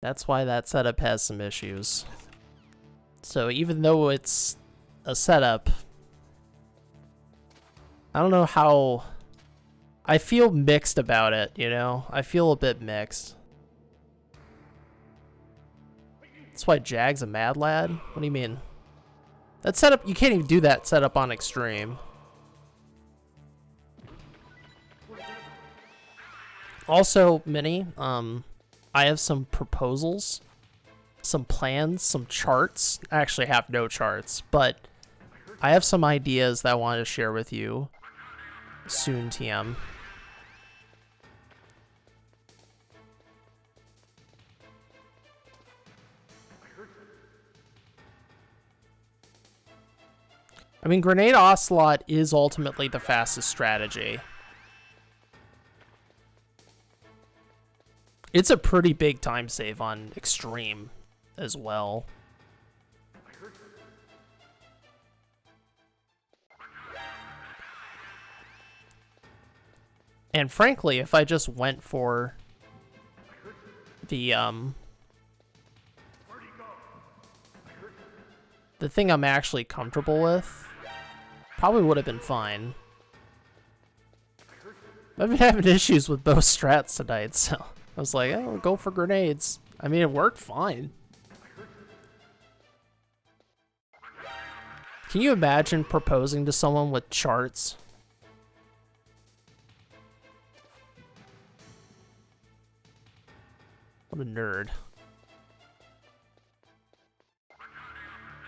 That's why that setup has some issues. So even though it's a setup, I don't know how... I feel mixed about it, you know? I feel a bit mixed. That's why Jag's a mad lad? What do you mean? That setup, you can't even do that setup on extreme. Also, Minnie, I have some proposals, some plans, some charts. I actually have no charts, but I have some ideas that I want to share with you soon, TM. I mean, Grenade Ocelot is ultimately the fastest strategy. It's a pretty big time save on Extreme as well. And frankly, if I just went for the thing I'm actually comfortable with, probably would have been fine. I've been having issues with both strats tonight, so I was like, oh, go for grenades. I mean, it worked fine. Can you imagine proposing to someone with charts? What a nerd.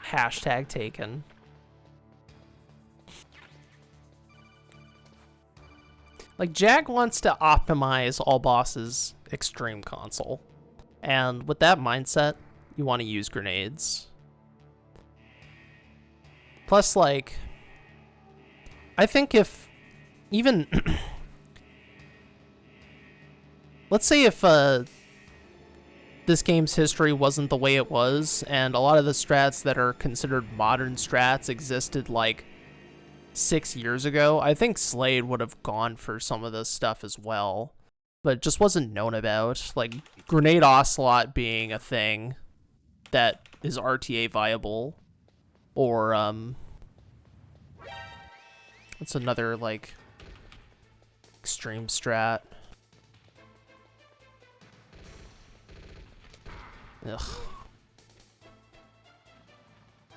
Hashtag taken. Like, Jag wants to optimize all bosses' extreme console. And with that mindset, you want to use grenades. Plus, like, I think if even... let's say if this game's history wasn't the way it was, and a lot of the strats that are considered modern strats existed, like, 6 years ago, I think Slade would have gone for some of this stuff as well, but it just wasn't known about. Like, Grenade Ocelot being a thing that is RTA viable, or what's another, like, extreme strat? Ugh.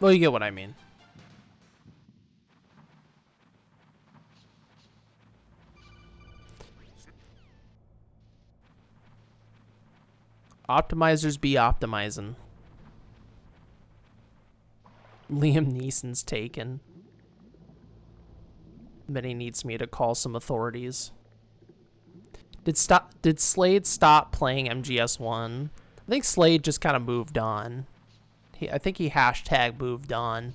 Well, you get what I mean. Optimizers be optimizing. Liam Neeson's taken. Minnie needs me to call some authorities. Did Slade stop playing MGS1? I think Slade just kind of moved on. I think he hashtag moved on.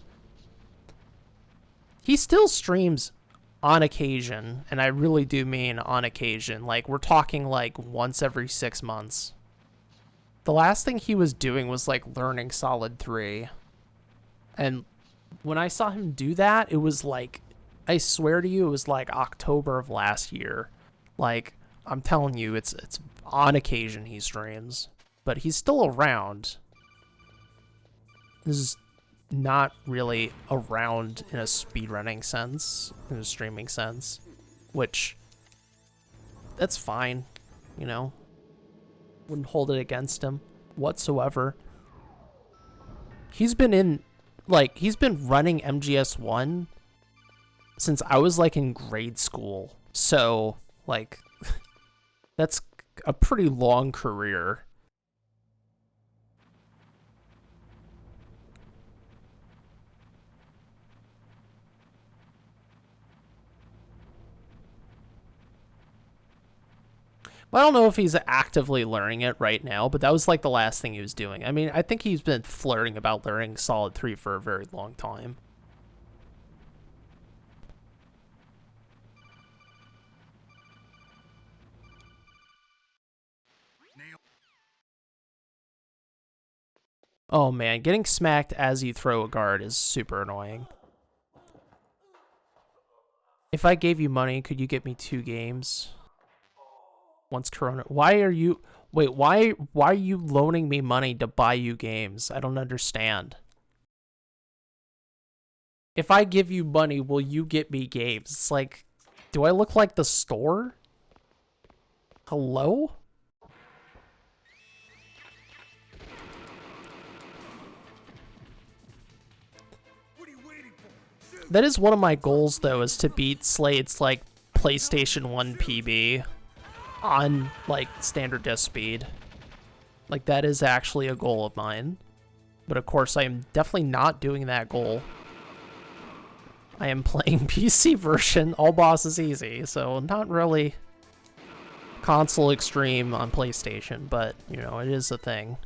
He still streams on occasion, and I really do mean on occasion. Like, we're talking like once every 6 months. The last thing he was doing was like learning Solid 3. And when I saw him do that, it was like, I swear to you, it was like October of last year. Like, I'm telling you, it's on occasion he streams. But he's still around. This is not really around in a speedrunning sense, in a streaming sense. Which, that's fine, you know? Wouldn't hold it against him whatsoever. He's been in, like, he's been running MGS1 since I was, like, in grade school. So, like, that's a pretty long career. Well, I don't know if he's actively learning it right now, but that was like the last thing he was doing. I mean, I think he's been flirting about learning Solid 3 for a very long time. Oh man, getting smacked as you throw a guard is super annoying. If I gave you money, could you get me 2 games? Once Corona... Why Wait, why are you loaning me money to buy you games? I don't understand. If I give you money, will you get me games? It's like, do I look like the store? Hello? That is one of my goals, though, is to beat Slade's, like, PlayStation 1 PB on, like, standard disk speed. Like, that is actually a goal of mine. But, of course, I am definitely not doing that goal. I am playing PC version, all bosses easy, so not really console extreme on PlayStation, but, you know, it is a thing.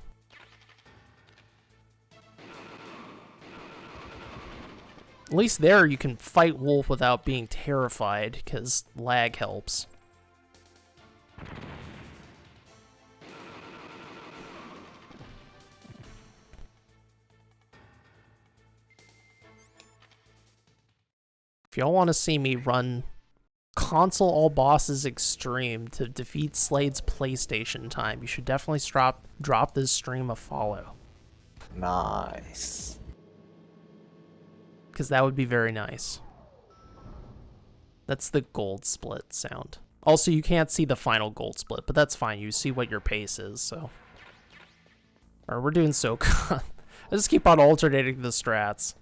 At least there you can fight Wolf without being terrified, because lag helps. If y'all want to see me run console all bosses extreme to defeat Slade's PlayStation time, you should definitely drop this stream a follow. Nice. Because that would be very nice. That's the gold split sound. Also, you can't see the final gold split, but that's fine. You see what your pace is, so. Alright, we're doing so good. I just keep on alternating the strats.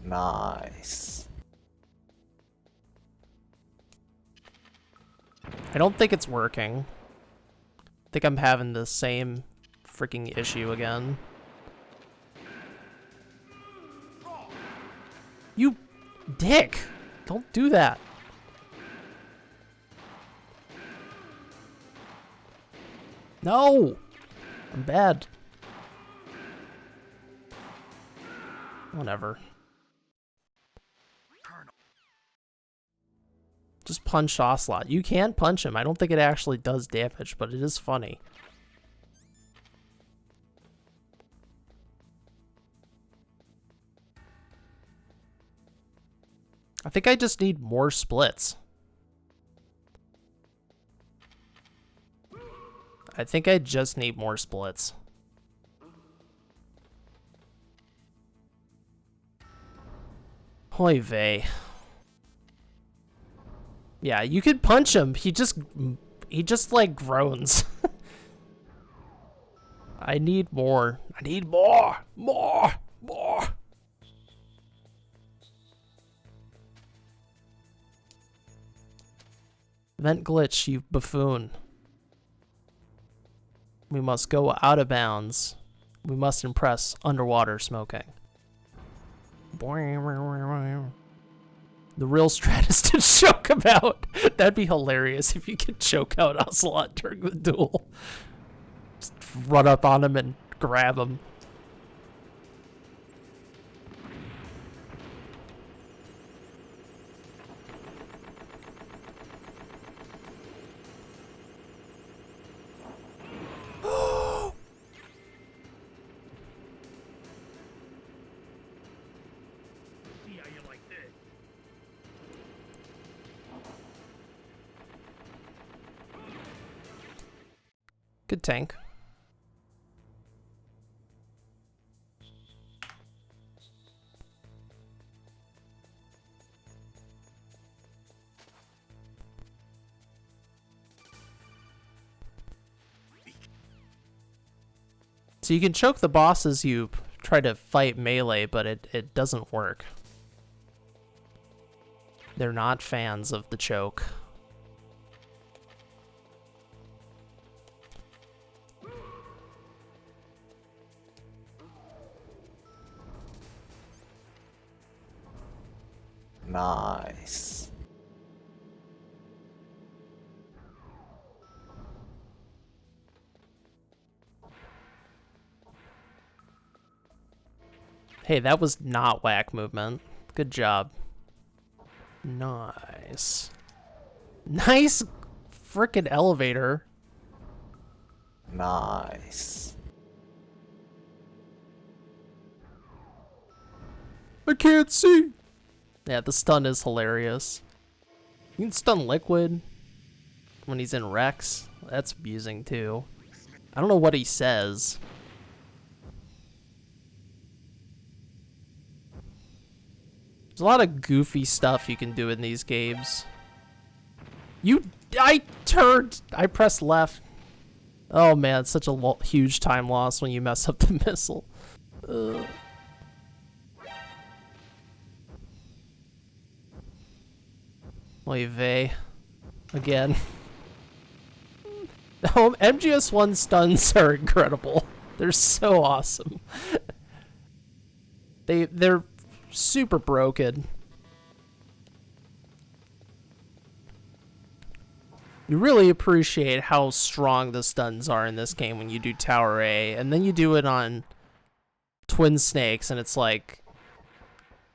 Nice. I don't think it's working. I think I'm having the same freaking issue again. You dick! Don't do that. No! I'm bad. Whatever. Just punch Ocelot. You can punch him. I don't think it actually does damage, but it is funny. I think I just need more splits. I think I just need more splits. Hoy vey. Yeah, you could punch him. He just like groans. I need more. I need more. More. Vent glitch, you buffoon. We must go out of bounds. We must impress underwater smoking. The real strat is to choke him out. That'd be hilarious if you could choke out Ocelot during the duel. Just run up on him and grab him. Good tank. So you can choke the bosses you try to fight melee, but it doesn't work. They're not fans of the choke. Nice. Hey, that was not whack movement. Good job. Nice. Nice frickin' elevator. Nice. I can't see. Yeah, the stun is hilarious. You can stun Liquid when he's in Rex. That's abusing too. I don't know what he says. There's a lot of goofy stuff you can do in these games. I pressed left. Oh man, it's such a huge time loss when you mess up the missile. Oy vey. Again. MGS1 stuns are incredible. They're so awesome. They're super broken. You really appreciate how strong the stuns are in this game when you do Tower A, and then you do it on Twin Snakes, and it's like,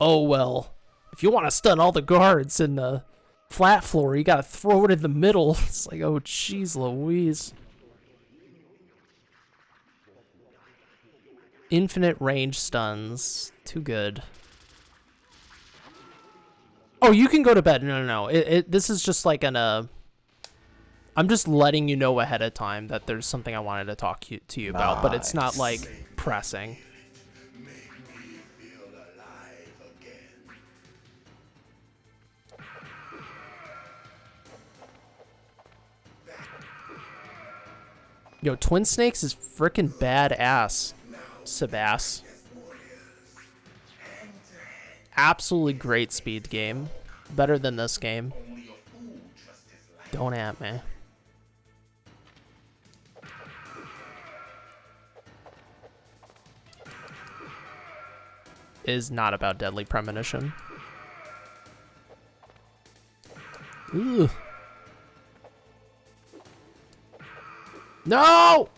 oh well, if you want to stun all the guards in the flat floor, you gotta throw it in the middle. It's like, oh jeez Louise. Infinite range stuns. Too good. Oh, you can go to bed. No. This is just like I'm just letting you know ahead of time that there's something I wanted to talk to you about, but it's not like pressing. Yo, Twin Snakes is freaking badass, Sebas. Absolutely great speed game. Better than this game. Don't at me. Is not about Deadly Premonition. Ooh. No!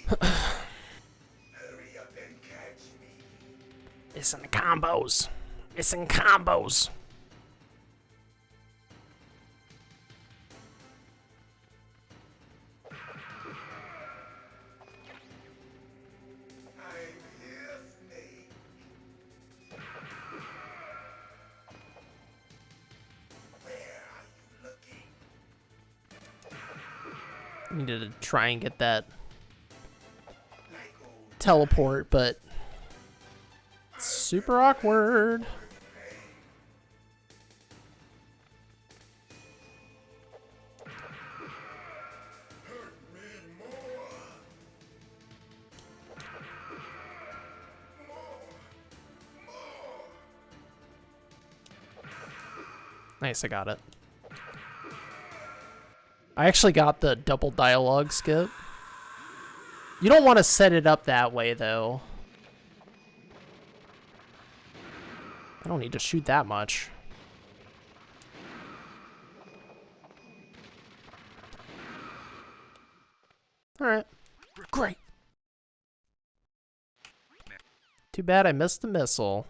Hurry up and catch me. It's in combos. It's in combos. Needed to try and get that teleport, but it's super awkward. Nice, I got it. I actually got the double dialogue skip. You don't want to set it up that way, though. I don't need to shoot that much. Alright. Great. Too bad I missed the missile.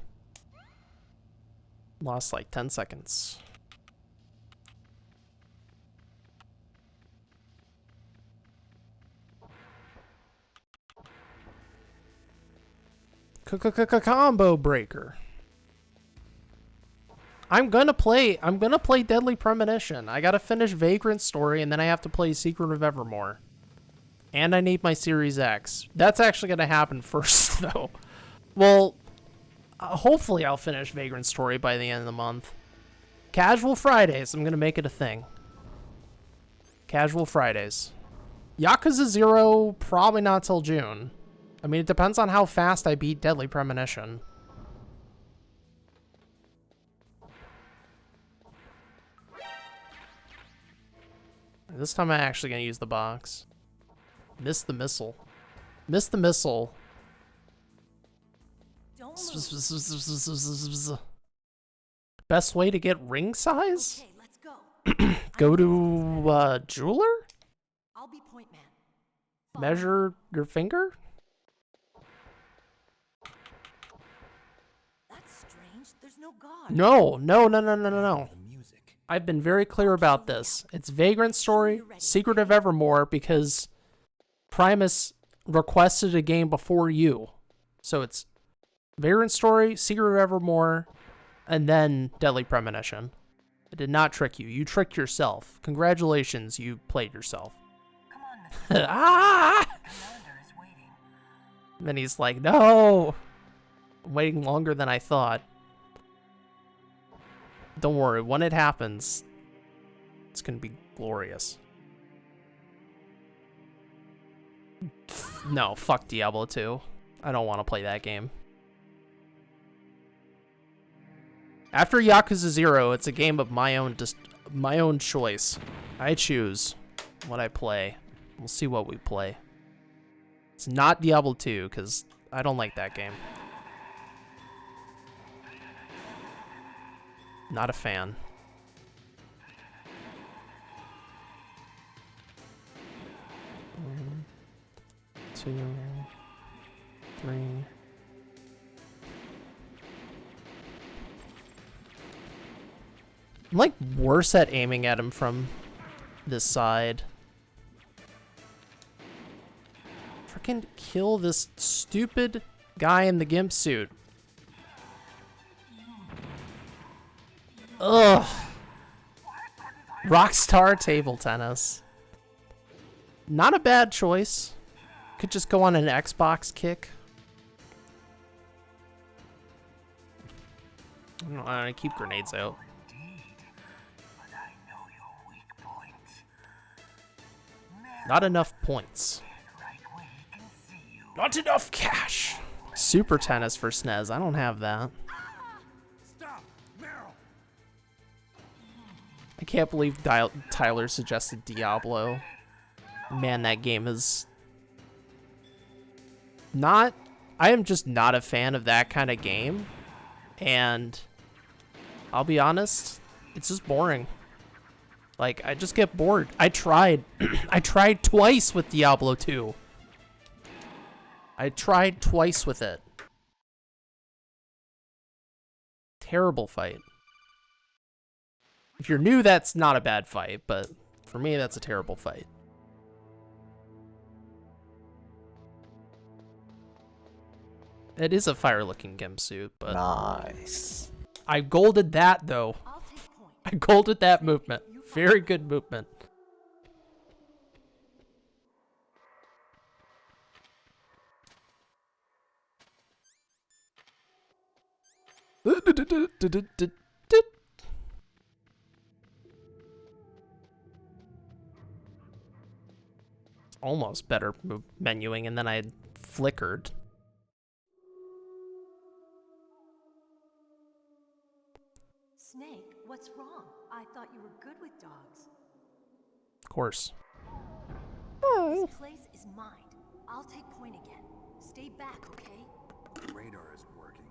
Lost like 10 seconds. Combo breaker. I'm gonna play Deadly Premonition. I gotta finish Vagrant Story, and then I have to play Secret of Evermore. And I need my Series X. That's actually gonna happen first, though. Well, hopefully I'll finish Vagrant Story by the end of the month. Casual Fridays, I'm gonna make it a thing. Casual Fridays. Yakuza 0, probably not till June. I mean, it depends on how fast I beat Deadly Premonition. This time I'm actually going to use the box. Miss the missile. Miss the missile. Best way to get ring size? Okay, let's go. Go to jeweler? I'll be point man. Measure your finger? That's strange. There's no god. No. I've been very clear about this. It's Vagrant Story, Secret of Evermore, because Primus requested a game before you. So it's Vagrant Story, Secret of Evermore, and then Deadly Premonition. I did not trick you. You tricked yourself. Congratulations, you played yourself. Come on, Mr. Ah! Commander is waiting. And then he's like, no! I'm waiting longer than I thought. Don't worry, when it happens, it's gonna be glorious. No, fuck Diablo 2. I don't want to play that game. After Yakuza 0, it's a game of my own choice. I choose what I play. We'll see what we play. It's not Diablo 2, because I don't like that game. Not a fan. One, 2, 3. I'm like worse at aiming at him from this side. Freaking kill this stupid guy in the gimp suit. Ugh. Rockstar table tennis. Not a bad choice. Could just go on an Xbox kick. I don't know, I keep grenades out. Not enough points. Not enough cash. Super tennis for SNES. I don't have that. I can't believe Tyler suggested Diablo. Man, that game is not... I am just not a fan of that kind of game. And I'll be honest, it's just boring. Like, I just get bored. I tried. I tried twice with Diablo 2. I tried twice with it. Terrible fight. If you're new, that's not a bad fight, but for me, that's a terrible fight. It is a fire-looking gimp suit, but... Nice. I golded that, though. I'll take point. I golded that movement. Very good movement. Almost better menuing, and then I flickered. Snake, what's wrong? I thought you were good with dogs. Of course. This place is mine. I'll take point again. Stay back, okay? The radar isn't working.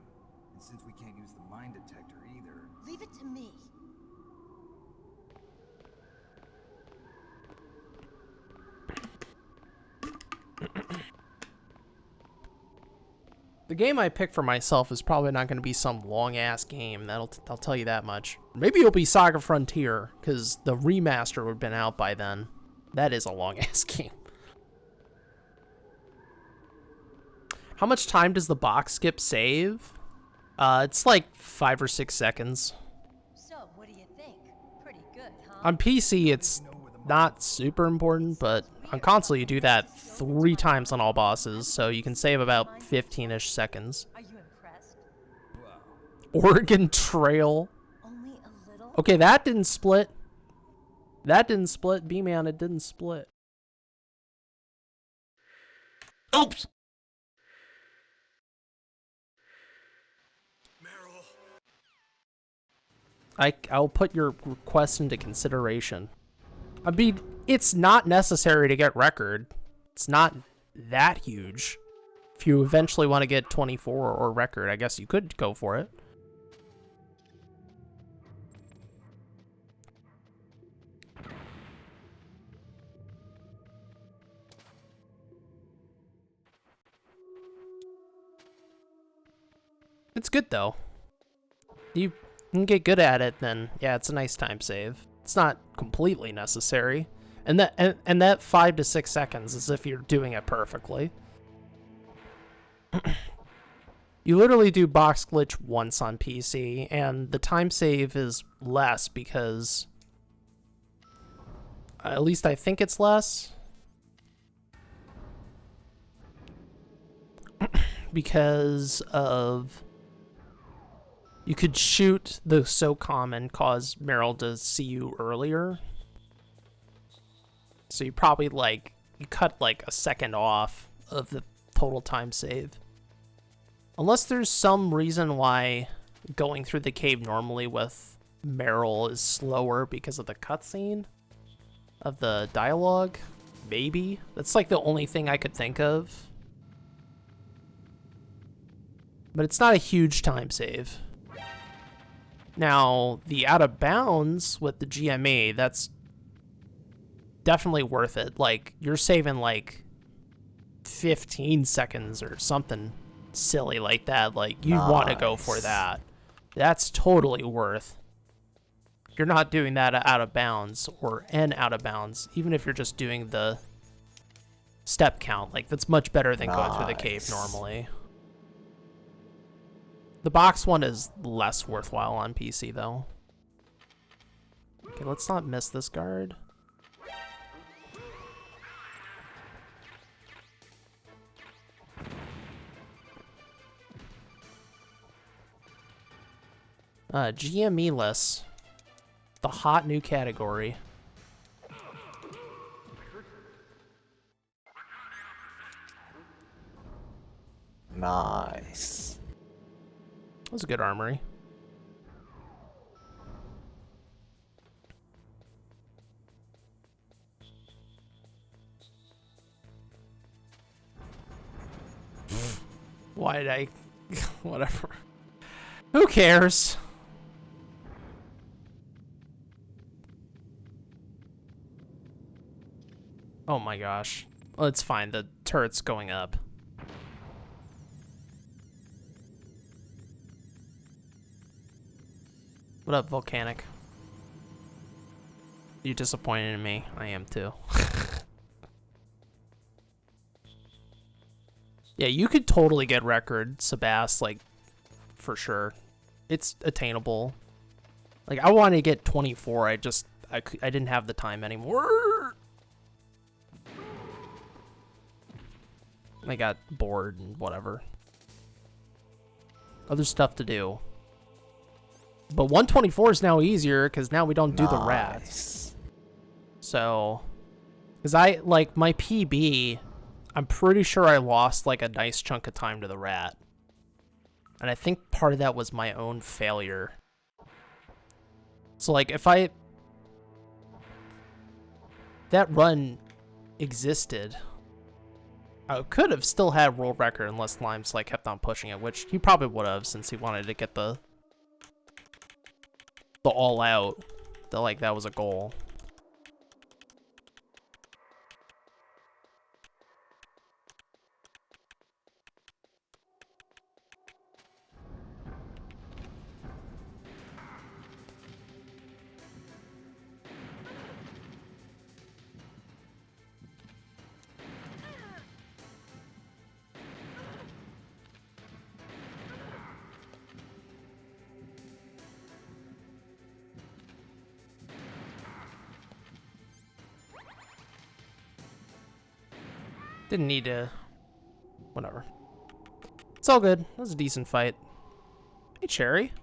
And since we can't use the mine detector either... Leave it to me. The game I pick for myself is probably not going to be some long-ass game. I'll tell you that much. Maybe it'll be Saga Frontier, because the remaster would have been out by then. That is a long-ass game. How much time does the box skip save? It's like 5 or 6 seconds. So, what do you think? Pretty good, huh? On PC, it's not super important, but on console, you do that 3 times on all bosses, so you can save about 15-ish seconds. Are you impressed? Oregon Trail. Only a little? Okay, that didn't split. That didn't split. B-Man, it didn't split. Oops. I'll put your request into consideration. I mean, it's not necessary to get record. It's not that huge. If you eventually want to get 24 or record, I guess you could go for it. It's good though. and get good at it, then yeah, it's a nice time save. It's not completely necessary. And that 5 to 6 seconds is if you're doing it perfectly. You literally do box glitch once on PC, and the time save is less because, at least I think it's less, because of, you could shoot the SOCOM and cause Meryl to see you earlier. So you probably you cut like a second off of the total time save. Unless there's some reason why going through the cave normally with Meryl is slower because of the cutscene of the dialogue. Maybe. That's like the only thing I could think of. But it's not a huge time save. Now, the out of bounds with the GME, that's definitely worth it. Like, you're saving like 15 seconds or something silly like that. Like, you want to go for that. That's totally worth. You're not doing that out of bounds or an out of bounds, even if you're just doing the step count. Like, that's much better than going through the cave normally. The box one is less worthwhile on PC, though. Okay, let's not miss this guard. GME-less. The hot new category. Nice. That was a good armory. Why did I... Whatever. Who cares? Oh my gosh. Well, it's fine. The turret's going up. What up, Volcanic? You disappointed in me? I am too. Yeah, you could totally get record, Sebast, like, for sure. It's attainable. Like, I wanted to get 24, I didn't have the time anymore. I got bored and whatever. Other stuff to do. But 124 is now easier because now we don't do the rats. So, because like, my PB, I'm pretty sure I lost like a nice chunk of time to the rat. And I think part of that was my own failure. So like, if that run existed, I could have still had world record unless Limes like kept on pushing it, which he probably would have since he wanted to get the all out. That was a goal. Didn't need to... Whatever. It's all good. That was a decent fight. Hey, Cherry.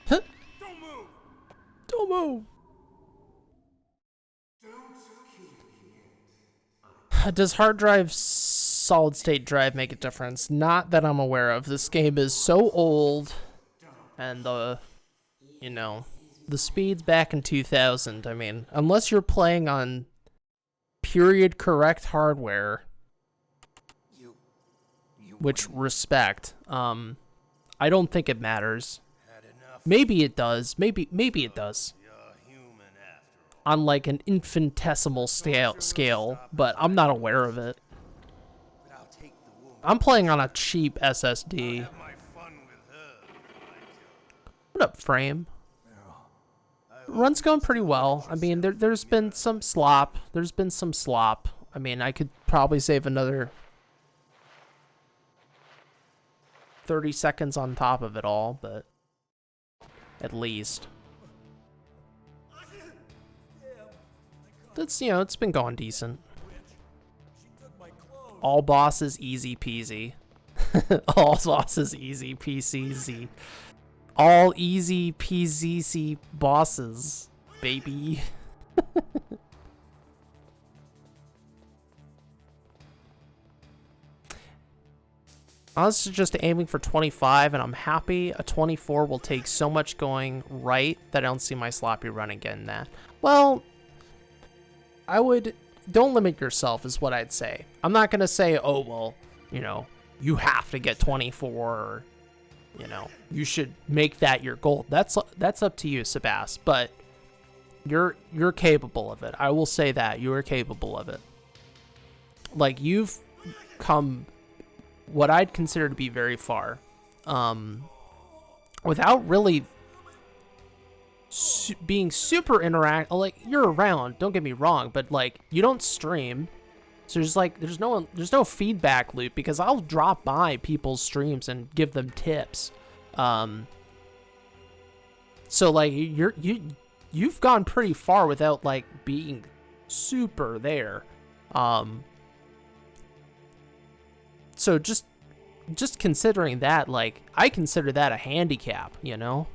Huh? Don't move! Don't move! Does hard drive, solid state drive make a difference? Not that I'm aware of. This game is so old, and you know, the speed's back in 2000. I mean, unless you're playing on period correct hardware, which respect, I don't think it matters. Maybe it does. Maybe it does. on like an infinitesimal scale, but I'm not aware of it. But I'll take the woman. I'm playing on a cheap SSD. Have my fun with her before I kill What up, Frame? Run's going pretty well. I mean, there's been some slop. I mean, I could probably save another 30 seconds on top of it all, but at least. That's, you know, it's been going decent. All bosses easy peasy. All bosses easy peasy. All easy peasy bosses, baby. I was just aiming for 25, and I'm happy. A 24 will take so much going right that I don't see my sloppy run again. That. Well, don't limit yourself is what I'd say. I'm not going to say, oh, well, you know, you have to get 24, or, you know, you should make that your goal. That's up to you, Sebas, but you're capable of it. I will say that. You are capable of it. Like, you've come what I'd consider to be very far, without really being super interactive. Like, you're around, don't get me wrong, but like, you don't stream, so there's no feedback loop, because I'll drop by people's streams and give them tips. So like, you've gone pretty far without like being super there. So just considering that, like, I consider that a handicap, you know?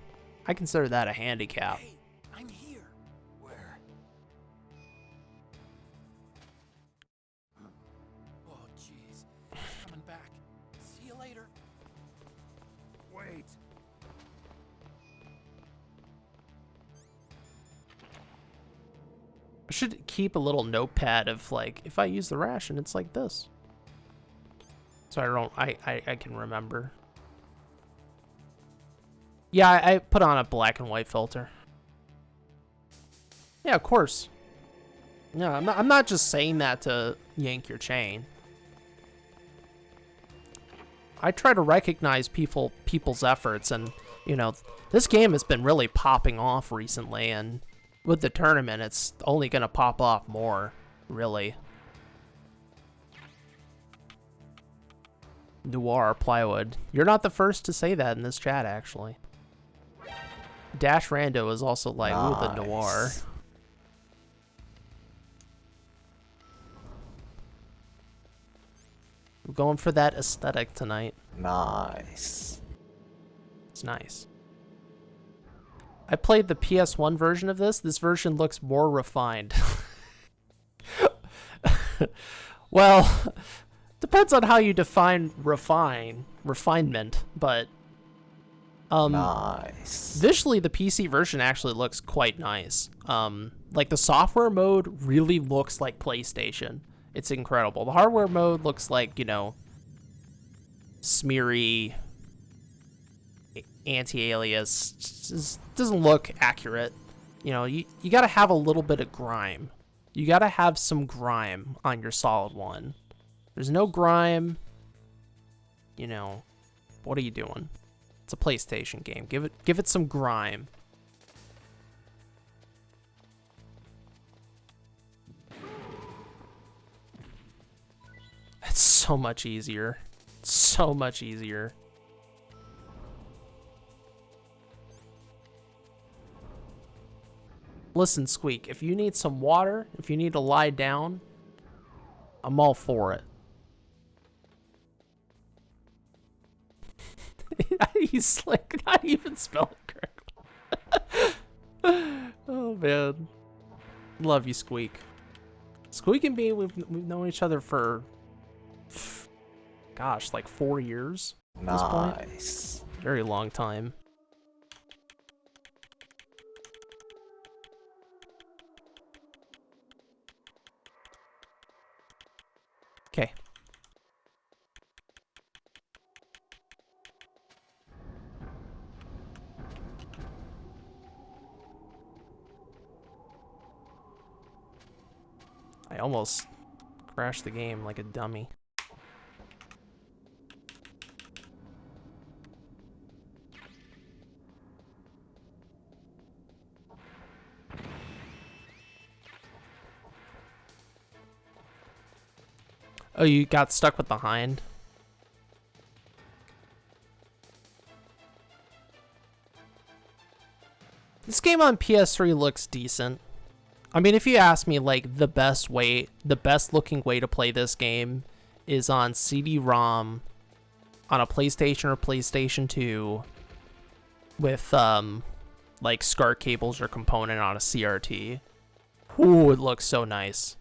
I consider that a handicap. Hey, I'm here. Where? Oh, jeez. He's coming back. See you later. Wait. I should keep a little notepad of, like, if I use the ration, it's like this. So I can remember. Yeah, I put on a black and white filter. Yeah, of course. No, I'm not just saying that to yank your chain. I try to recognize people's efforts, and, you know, this game has been really popping off recently, and with the tournament, it's only gonna pop off more, really. Noir plywood. You're not the first to say that in this chat, actually. Dash Rando is also like, ooh, the noir. We're going for that aesthetic tonight. Nice. It's nice. I played the PS1 version of this. This version looks more refined. Well, depends on how you define refinement, but Nice. visually the PC version actually looks quite nice. Like, the software mode really looks like PlayStation. It's incredible. The hardware mode looks like, you know, smeary anti-alias. Just doesn't look accurate. You know, you gotta have a little bit of grime. You gotta have some grime on your solid one. There's no grime, you know, what are you doing? It's a PlayStation game. Give it some grime. It's so much easier. So much easier. Listen, Squeak, if you need some water, if you need to lie down, I'm all for it. He's like not even spelling correctly. Oh man, love you, Squeak. Squeak and me, we've known each other for, gosh, like 4 years at this point. Nice. Very long time. Okay. I almost crashed the game like a dummy. Oh, you got stuck with the hind? This game on PS3 looks decent. I mean, if you ask me, like, the best looking way to play this game is on CD-ROM on a PlayStation or PlayStation 2 with, like, SCART cables or component on a CRT. Ooh, it looks so nice.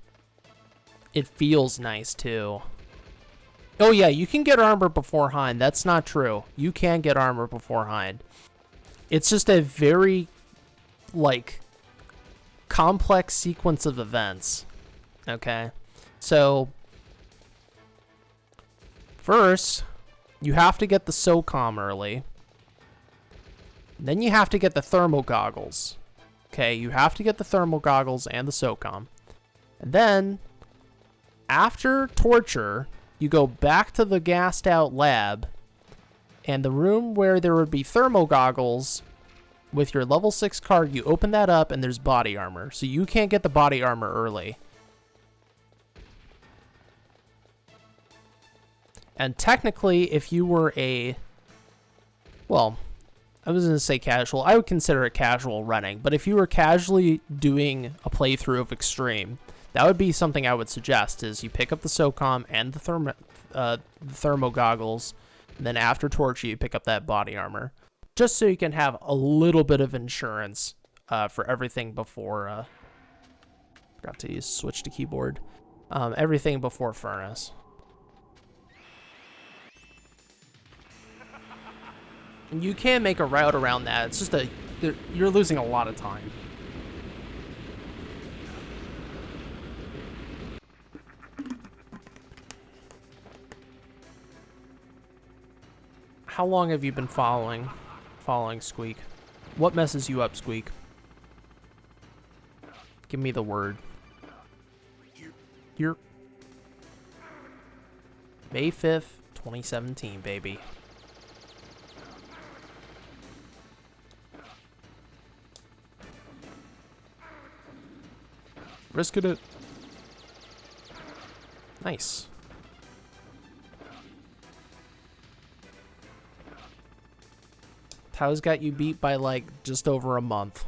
It feels nice, too. Oh, yeah, you can get armor before hind. That's not true. You can get armor before hind. It's just a very, like, complex sequence of events. Okay? So, first, you have to get the SOCOM early. Then you have to get the thermal goggles. Okay, you have to get the thermal goggles and the SOCOM. And then, after torture, you go back to the gassed out lab, and the room where there would be thermal goggles with your level 6 card, you open that up and there's body armor. So you can't get the body armor early. And technically, if you were a, well, I was going to say casual. I would consider it casual running. But if you were casually doing a playthrough of Extreme, that would be something I would suggest, is you pick up the SOCOM and the thermo goggles, and then after torture, you pick up that body armor. Just so you can have a little bit of insurance for everything before, forgot to switch to keyboard, everything before Furnace. And you can make a route around that. It's just you're losing a lot of time. How long have you been following Squeak? What messes you up, Squeak? Give me the word. You're May 5th, 2017, baby. Risking it. Nice. Tao's got you beat by like just over a month.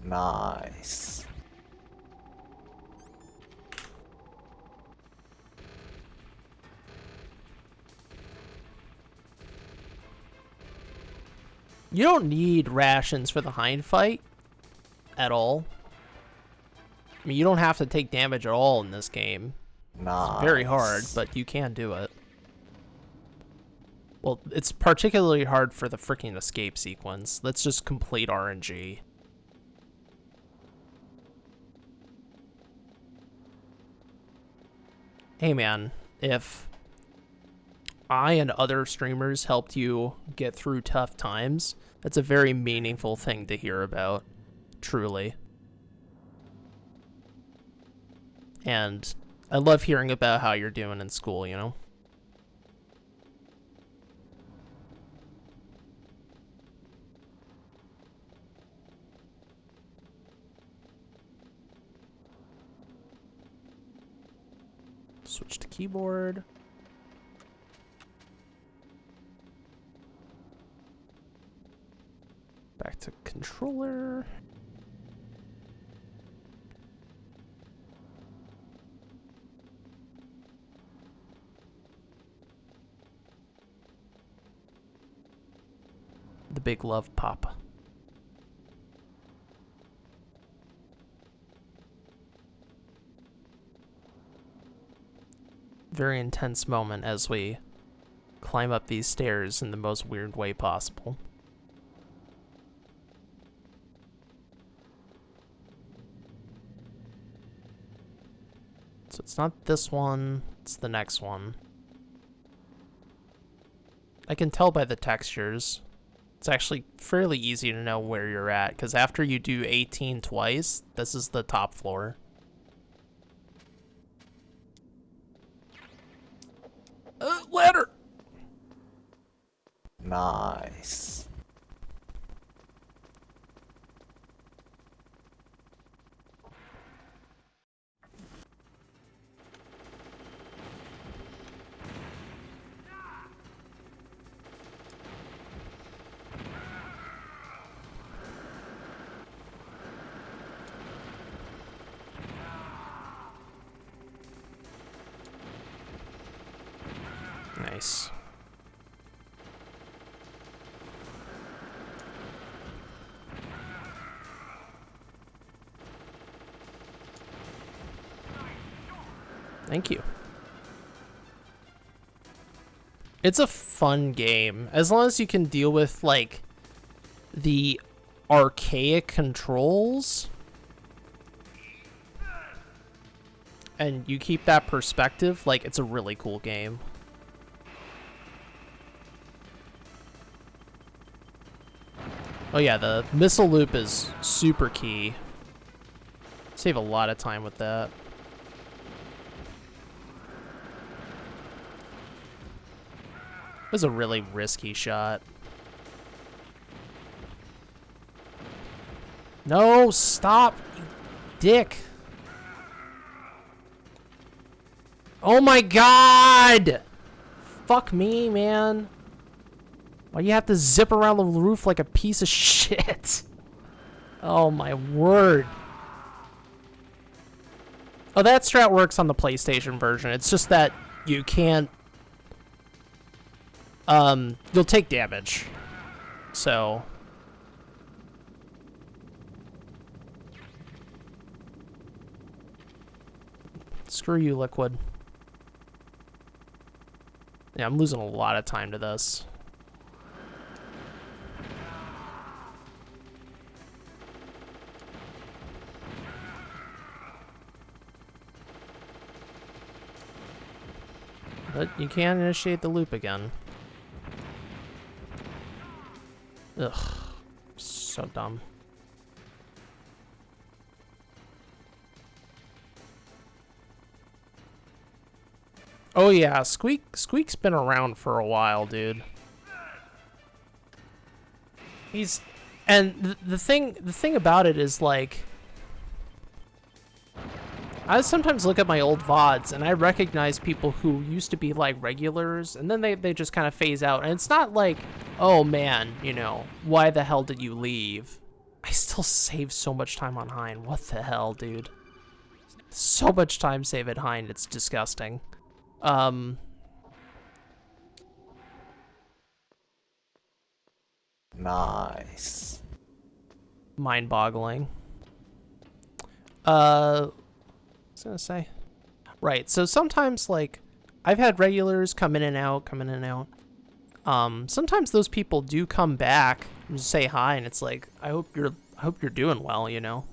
Nice. You don't need rations for the hind fight at all. I mean, you don't have to take damage at all in this game. Nice. It's very hard, but you can do it. Well, it's particularly hard for the freaking escape sequence. That's just complete RNG. Hey man, if I and other streamers helped you get through tough times, that's a very meaningful thing to hear about. Truly. And I love hearing about how you're doing in school, you know? Switch to keyboard. Back to controller. The big love pop. Very intense moment as we climb up these stairs in the most weird way possible. So it's not this one, it's the next one. I can tell by the textures. It's actually fairly easy to know where you're at, because after you do 18 twice, this is the top floor. Ladder! Nice. Nice. Thank you. It's a fun game, as long as you can deal with, like, the archaic controls. And you keep that perspective, like, it's a really cool game. Oh yeah, the missile loop is super key. Save a lot of time with that. It was a really risky shot. No, stop, you dick. Oh my god! Fuck me, man. Why do you have to zip around the roof like a piece of shit? Oh my word. Oh, that strat works on the PlayStation version. It's just that you can't... you'll take damage. So... Screw you, Liquid. Yeah, I'm losing a lot of time to this. But you can initiate the loop again. Ugh. So dumb. Oh yeah, Squeak's been around for a while, dude. And the thing about it is, like, I sometimes look at my old VODs and I recognize people who used to be like regulars and then they just kind of phase out. And it's not like, oh man, you know, why the hell did you leave? I still save so much time on Hind. What the hell, dude? So much time saved at Hind, it's disgusting. Nice. Mind-boggling. What was I gonna say? Right, so sometimes, like, I've had regulars come in and out. Sometimes those people do come back and just say hi, and it's like, I hope you're doing well, you know?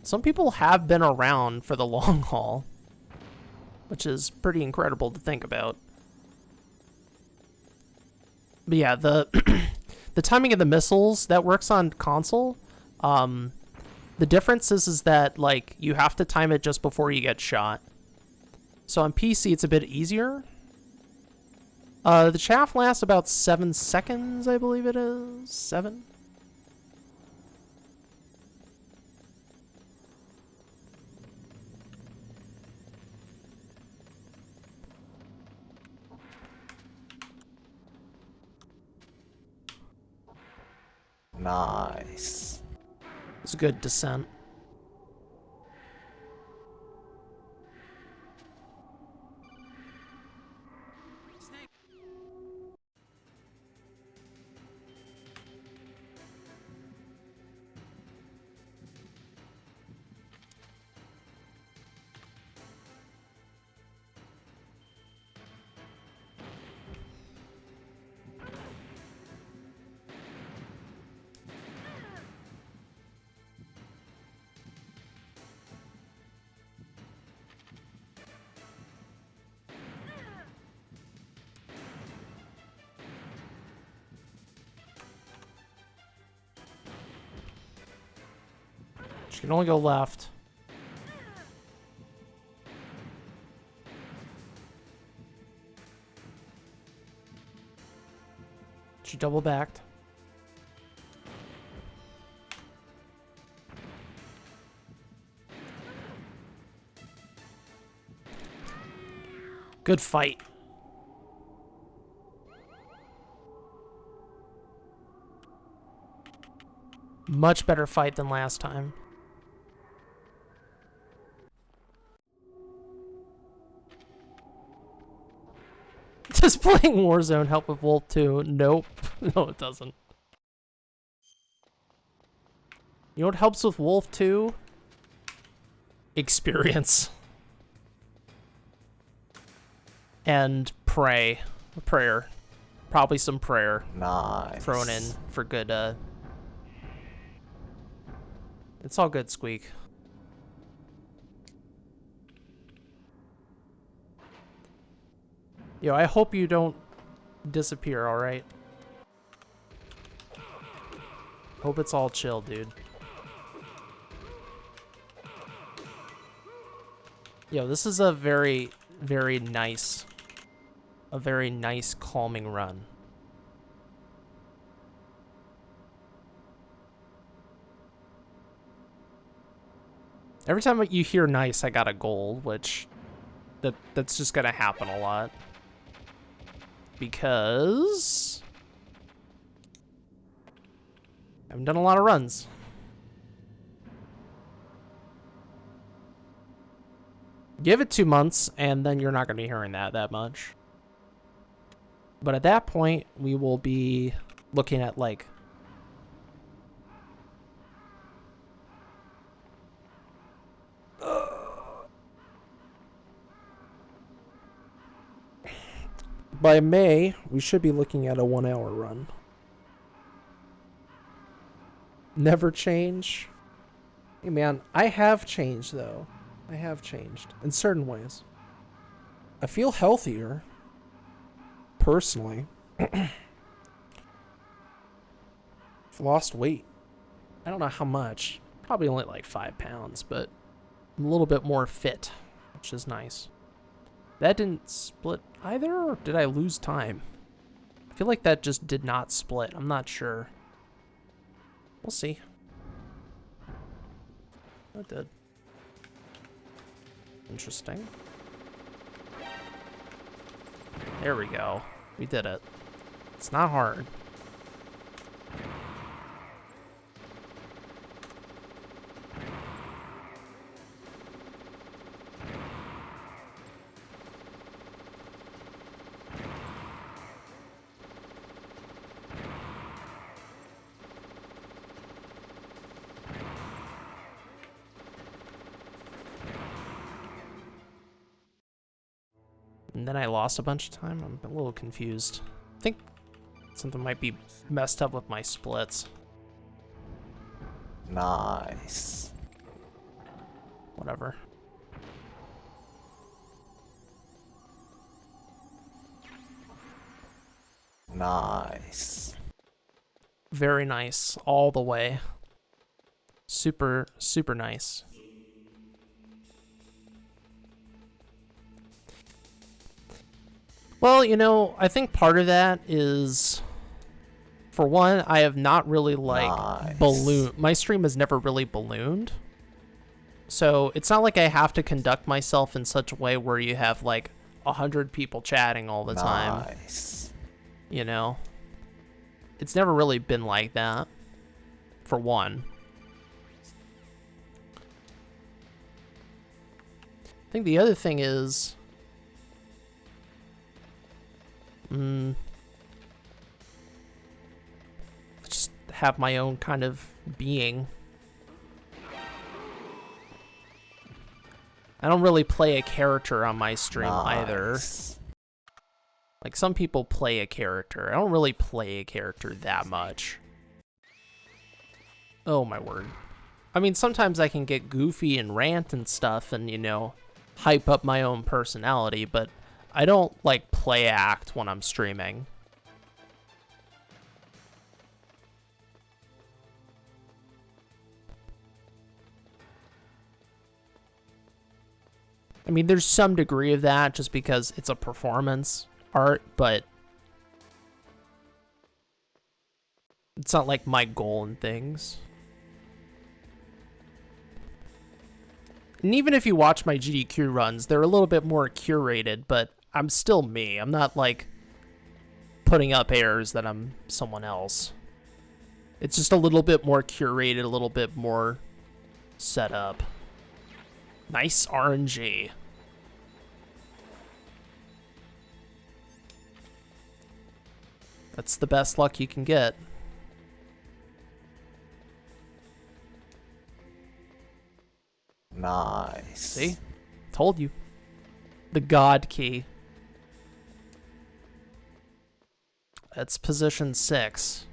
Some people have been around for the long haul, which is pretty incredible to think about. But yeah, the the timing of the missiles, that works on console. The difference is that, like, you have to time it just before you get shot. So on PC, it's a bit easier. The chaff lasts about 7 seconds, I believe it is. 7? Nice. It's a good descent. She can only go left. She double backed. Good fight. Much better fight than last time. Does playing Warzone help with Wolf 2? Nope. No, it doesn't. You know what helps with Wolf 2? Experience. And prayer. Probably some prayer Nice. thrown in for good, It's all good, Squeak. Yo, I hope you don't disappear, alright? Hope it's all chill, dude. Yo, this is a very, very nice calming run. Every time you hear nice, I got a gold, which that's just gonna happen a lot. Because I haven't done a lot of runs. Give it 2 months, and then you're not gonna be hearing that much. But at that point, we will be looking at like by May, we should be looking at a 1 hour run. Never change. Hey man, I have changed though. I have changed in certain ways. I feel healthier. Personally. I've lost weight. I don't know how much. Probably only like 5 pounds, but I'm a little bit more fit, which is nice. That didn't split either, or did I lose time? I feel like that just did not split. I'm not sure. We'll see. It did. Interesting. There we go. We did it. It's not hard. And then I lost a bunch of time. I'm a little confused. I think something might be messed up with my splits. Nice. Whatever. Nice. Very nice. All the way. Super, super nice. Well, you know, I think part of that is, for one, I have not really like Nice. my stream has never really ballooned. So it's not like I have to conduct myself in such a way where you have like 100 people chatting all the time. Nice. You know, it's never really been like that, for one. I think the other thing is, just have my own kind of being. I don't really play a character on my stream either. Nice. Like, some people play a character. I don't really play a character that much. Oh my word. I mean, sometimes I can get goofy and rant and stuff and, you know, hype up my own personality, but I don't, like, play act when I'm streaming. I mean, there's some degree of that just because it's a performance art, but it's not like my goal in things. And even if you watch my GDQ runs, they're a little bit more curated, but I'm still me. I'm not like putting up airs that I'm someone else. It's just a little bit more curated, a little bit more set up. Nice RNG. That's the best luck you can get. Nice. See? Told you. The God key. That's position 6.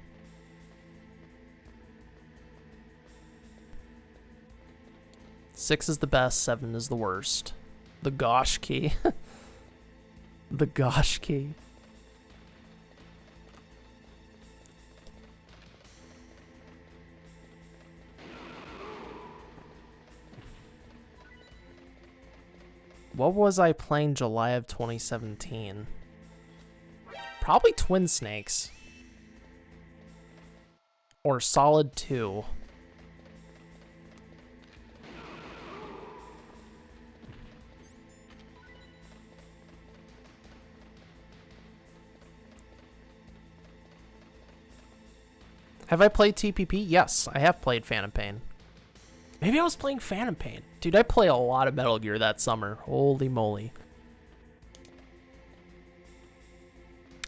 Six is the best, 7 is the worst. The gosh key. The gosh key. What was I playing July of 2017? Probably Twin Snakes. Or Solid 2. Have I played TPP? Yes, I have played Phantom Pain. Maybe I was playing Phantom Pain. Dude, I play a lot of Metal Gear that summer. Holy moly.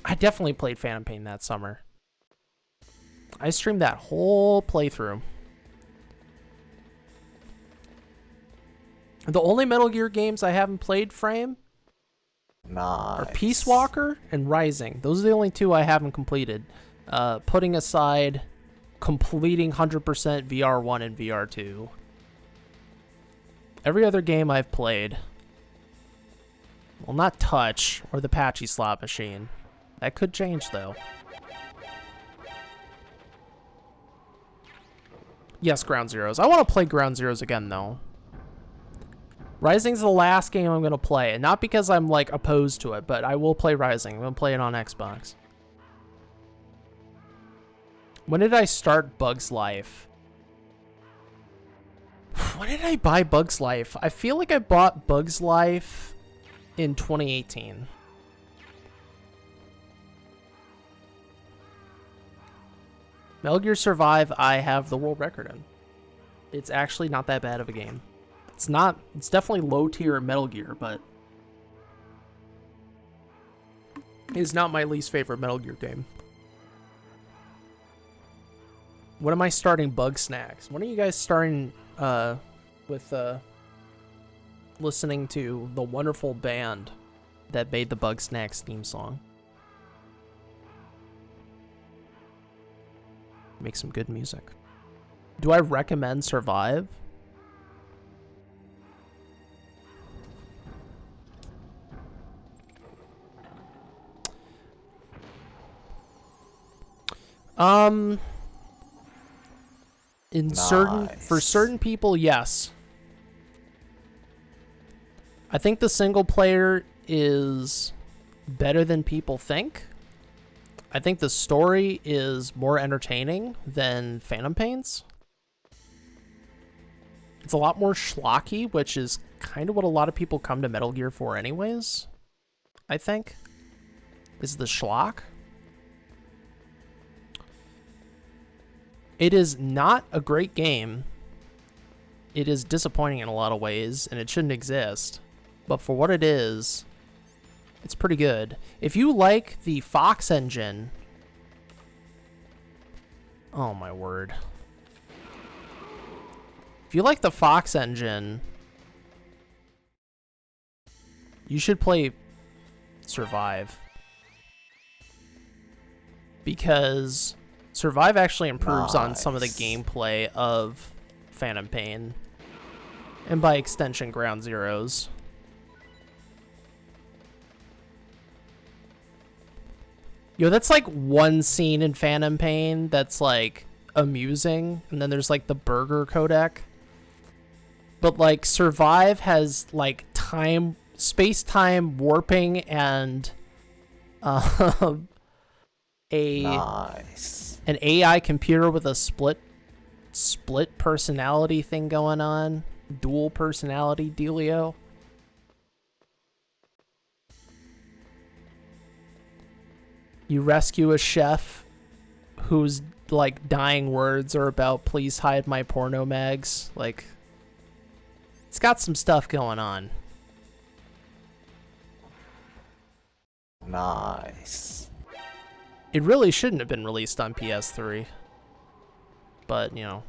I definitely played Phantom Pain that summer. I streamed that whole playthrough. The only Metal Gear games I haven't played, Frame, Nice. are Peace Walker and Rising. Those are the only two I haven't completed. Putting aside completing 100% VR1 and VR2. Every other game I've played, well, not Touch or the Patchy Slot Machine. That could change, though. Yes, Ground Zeroes. I want to play Ground Zeroes again, though. Rising's the last game I'm going to play, and not because I'm, like, opposed to it, but I will play Rising. I'm going to play it on Xbox. When did I start Bug's Life? When did I buy Bug's Life? I feel like I bought Bug's Life in 2018. Metal Gear Survive, I have the world record in. It's actually not that bad of a game. It's definitely low tier Metal Gear, but it's not my least favorite Metal Gear game. When am I starting Bug Snacks? When are you guys starting with listening to the wonderful band that made the Bug Snacks theme song? Make some good music. Do I recommend Survive? For certain people, yes. I think the single player is better than people think. I think the story is more entertaining than Phantom Pain's. It's a lot more schlocky, which is kind of what a lot of people come to Metal Gear for anyways, I think, is the schlock. It is not a great game. It is disappointing in a lot of ways, and it shouldn't exist. But for what it is, it's pretty good. If you like the Fox engine... Oh my word. If you like the Fox engine, you should play Survive. Because Survive actually improves on some of the gameplay of Phantom Pain. And by extension, Ground Zeroes. Yo, that's like one scene in Phantom Pain that's like amusing. And then there's like the burger codec. But like Survive has like space-time warping and a Nice. an AI computer with a split personality thing going on, dual personality dealio. You rescue a chef whose like dying words are about "please hide my porno mags." Like, it's got some stuff going on. Nice. It really shouldn't have been released on PS3, but you know,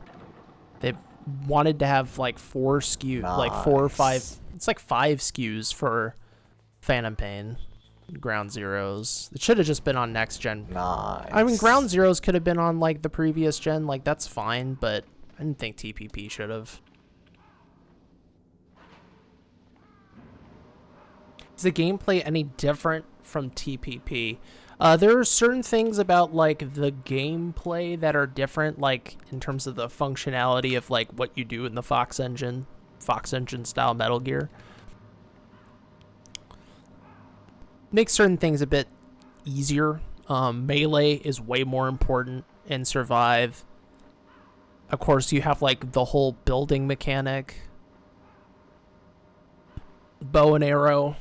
they wanted to have like 4 SKUs, like 4 or 5. Nice. It's like 5 SKUs for Phantom Pain, Ground Zeroes. It should have just been on next gen. Nice. I mean, Ground Zeroes could have been on like the previous gen. Like, that's fine, but I didn't think TPP should have. Is the gameplay any different from TPP? There are certain things about like the gameplay that are different, like in terms of the functionality of like what you do in the Fox Engine style Metal Gear. Makes certain things a bit easier. Melee is way more important in Survive. Of course, you have like the whole building mechanic. Bow and arrow,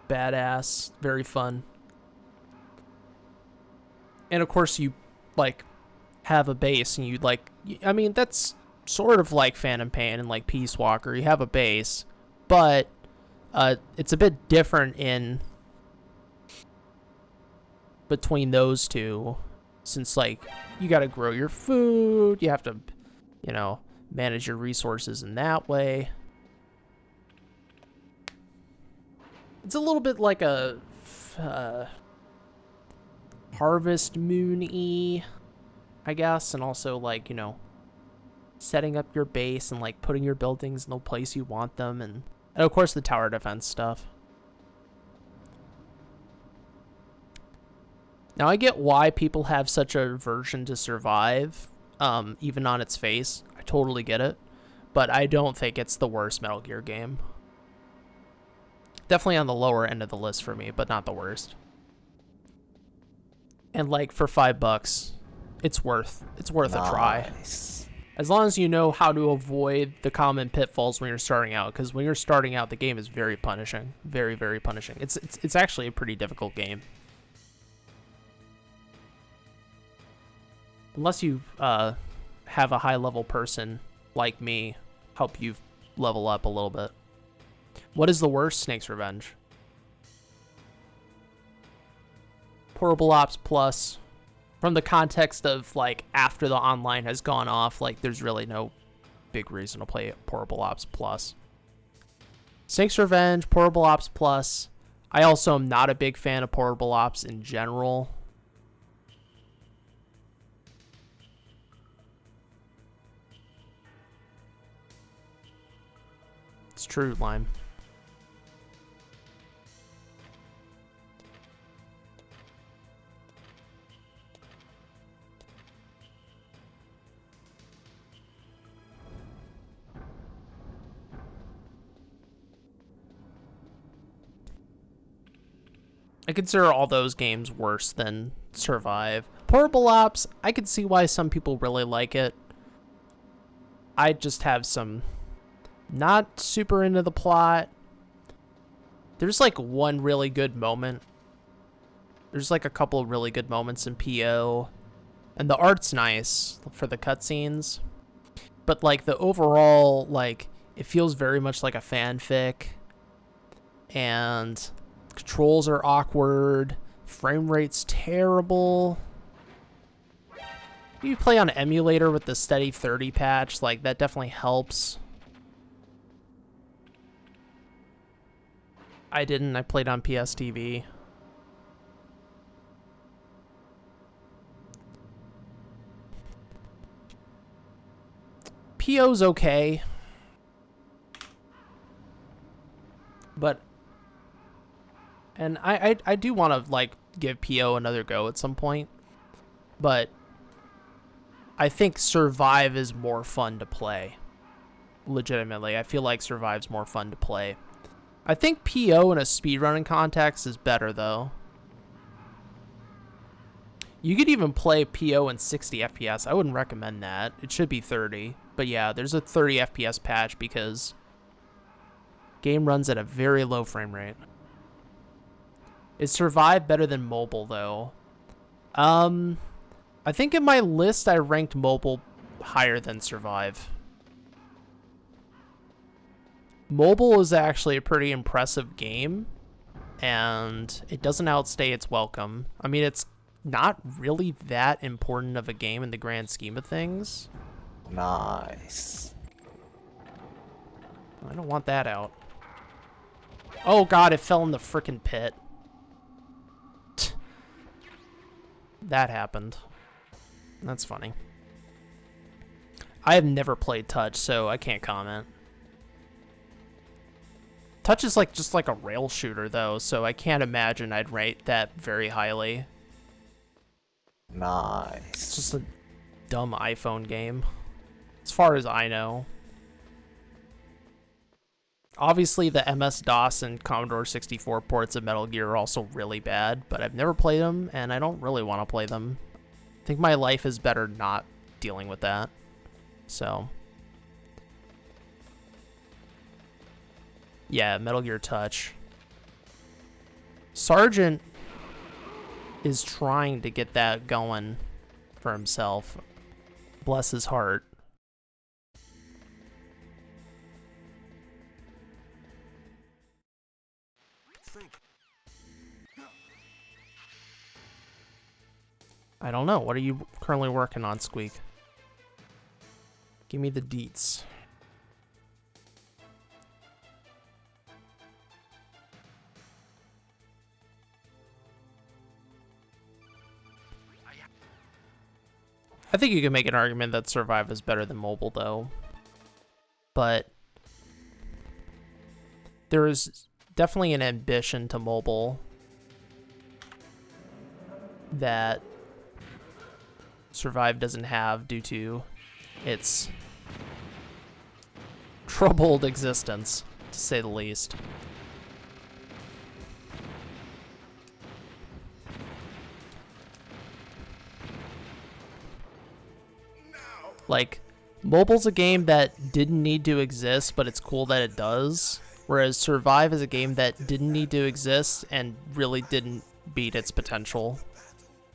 badass, very fun. And of course, you like have a base, and you like, I mean, that's sort of like Phantom Pain and like Peace Walker. You have a base, but it's a bit different in between those two, since like you got to grow your food, you have to, you know, manage your resources in that way. It's a little bit like a Harvest Moon-y, I guess, and also like, you know, setting up your base and like putting your buildings in the place you want them, and of course the tower defense stuff. Now I get why people have such a aversion to Survive, even on its face. I totally get it, but I don't think it's the worst Metal Gear game. Definitely on the lower end of the list for me, but not the worst. And like for $5, it's worth a try. As long as you know how to avoid the common pitfalls when you're starting out, because when you're starting out, the game is very punishing, very, very punishing. It's actually a pretty difficult game. Unless you have a high level person like me help you level up a little bit. What is the worst? Snake's Revenge. Portable Ops Plus. From the context of like after the online has gone off, like there's really no big reason to play Portable Ops Plus. Snake's Revenge, Portable Ops Plus. I also am not a big fan of Portable Ops in general. It's true, Lime. I consider all those games worse than Survive. Portable Ops, I could see why some people really like it. I just have some not super into the plot. There's like one really good moment. There's like a couple of really good moments in PO. And the art's nice for the cutscenes. But like the overall, like, it feels very much like a fanfic. And controls are awkward. Frame rate's terrible. You play on emulator with the steady 30 patch, like that definitely helps. I didn't. I played on PSTV. PO's okay. But and I do want to like give PO another go at some point. But I think Survive is more fun to play. legitimately. I feel like Survive's more fun to play. I think PO in a speedrunning context is better, though. You could even play PO in 60 FPS. I wouldn't recommend that. It should be 30. But yeah, there's a 30 FPS patch because game runs at a very low frame rate. Is Survive better than mobile, though? I think in my list I ranked mobile higher than Survive. Mobile is actually a pretty impressive game, and it doesn't outstay its welcome. I mean, it's not really that important of a game in the grand scheme of things. Nice. I don't want that out. Oh god, it fell in the frickin' pit. That happened. That's funny. I have never played Touch, so I can't comment. Touch is like just like a rail shooter, though, so I can't imagine I'd rate that very highly. Nice. It's just a dumb iPhone game, as far as I know. Obviously, the MS-DOS and Commodore 64 ports of Metal Gear are also really bad, but I've never played them, and I don't really want to play them. I think my life is better not dealing with that. So, yeah, Metal Gear Touch. Sergeant is trying to get that going for himself. Bless his heart. I don't know. What are you currently working on, Squeak? Give me the deets. I think you can make an argument that Survive is better than mobile, though. But there is definitely an ambition to mobile that Survive doesn't have due to its troubled existence, to say the least. Like, mobile's a game that didn't need to exist, but it's cool that it does. Whereas Survive is a game that didn't need to exist and really didn't beat its potential.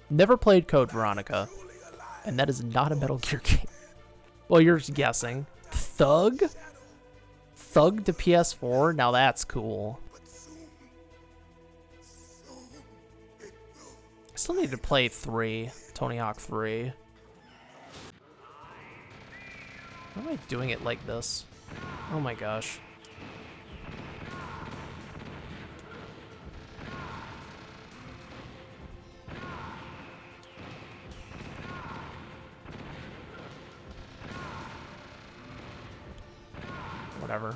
Never played Code Veronica, and that is not a Metal Gear game. Well, you're guessing. Thug? Thug to PS4? Now that's cool. I still need to play 3, Tony Hawk 3. Why am I doing it like this? Oh my gosh. Whatever.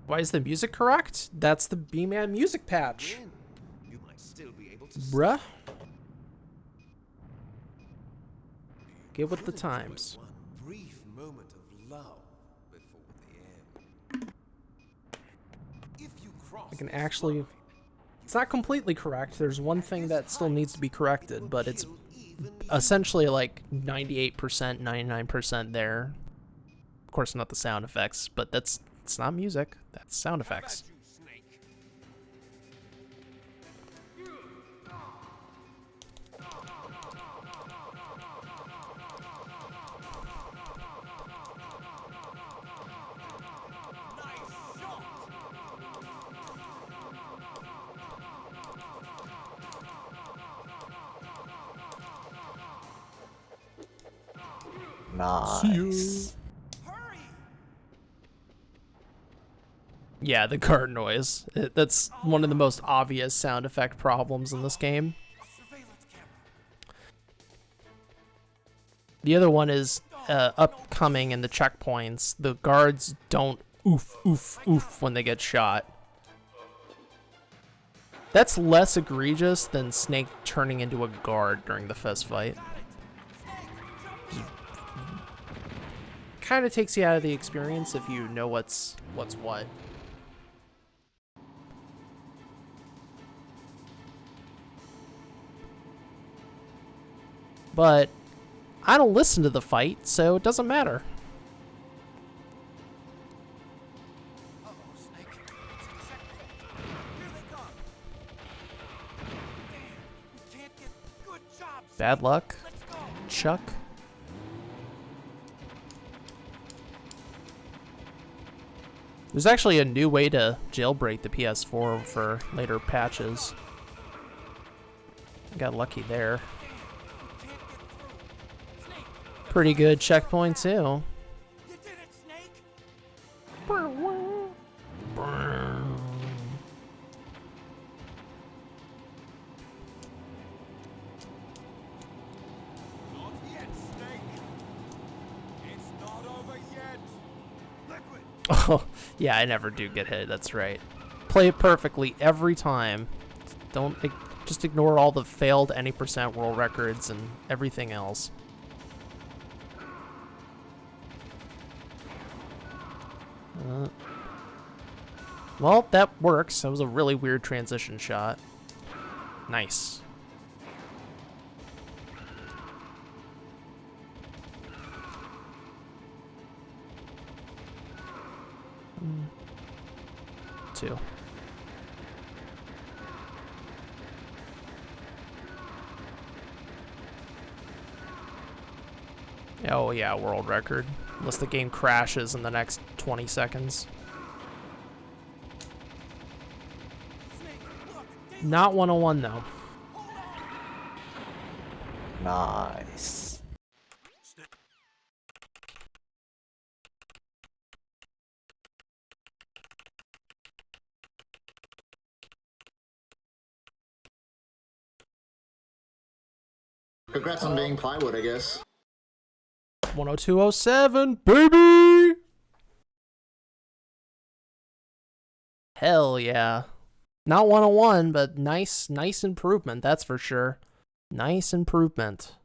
Why is the music correct? That's the B-Man music patch. You might still be able to Bruh. Get with the times. one brief moment of love before the end. If you cross I can actually... It's not completely correct. There's one thing that still needs to be corrected, but it's essentially like 98%, 99% there. Of course, not the sound effects, but it's not music. That's sound effects. Nice. Yeah, the cart noise. That's one of the most obvious sound effect problems in this game. The other one is upcoming in the checkpoints. The guards don't oof, oof, oof when they get shot. That's less egregious than Snake turning into a guard during the fist fight. kind of takes you out of the experience if you know what's what. But I don't listen to the fight, so it doesn't matter. Uh-oh, Snake. It's a checkpoint. Here they come. Damn, we can't get good jobs. Bad luck, Let's go. Chuck. There's actually a new way to jailbreak the PS4 for later patches. Got lucky there. Pretty good checkpoint too. You did it, Snake. Not yet, Snake. It's not over yet. Liquid. Oh, yeah, I never do get hit. That's right. Play it perfectly every time. Don't just ignore all the failed any percent world records and everything else. Well, that works. That was a really weird transition shot. Nice. Two. Oh yeah, world record. Unless the game crashes in the next 20 seconds. Not 101 though. Nice. Congrats on being plywood, I guess. 10207, baby! Hell yeah. Not 101, but nice improvement, that's for sure. Nice improvement.